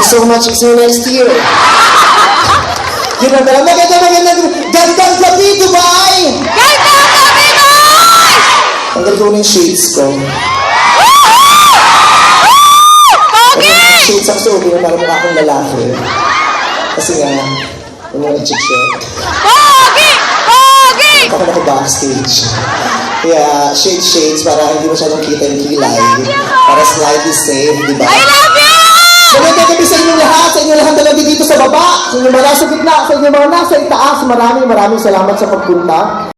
So much, see you next year. Yun ang dala. Gandang gabi, Dubai! Gandang gabi, boy! Tanggal ko na yung shades ko. Pogi! Shades ako sa ubi na para mukha akong lalaki. Kasi nga, yung mga chick-shirt. Pogi! Pogi! Ako na ako backstage. Kaya, shades para hindi masyadong kita yung kilay. Para slightly safe, di ba? I love you! Magandang gabi sa inyong lahat talaga dito sa baba, sa inyong mga nasa gitna, sa inyong mga nasa itaas. Maraming salamat sa pagpunta.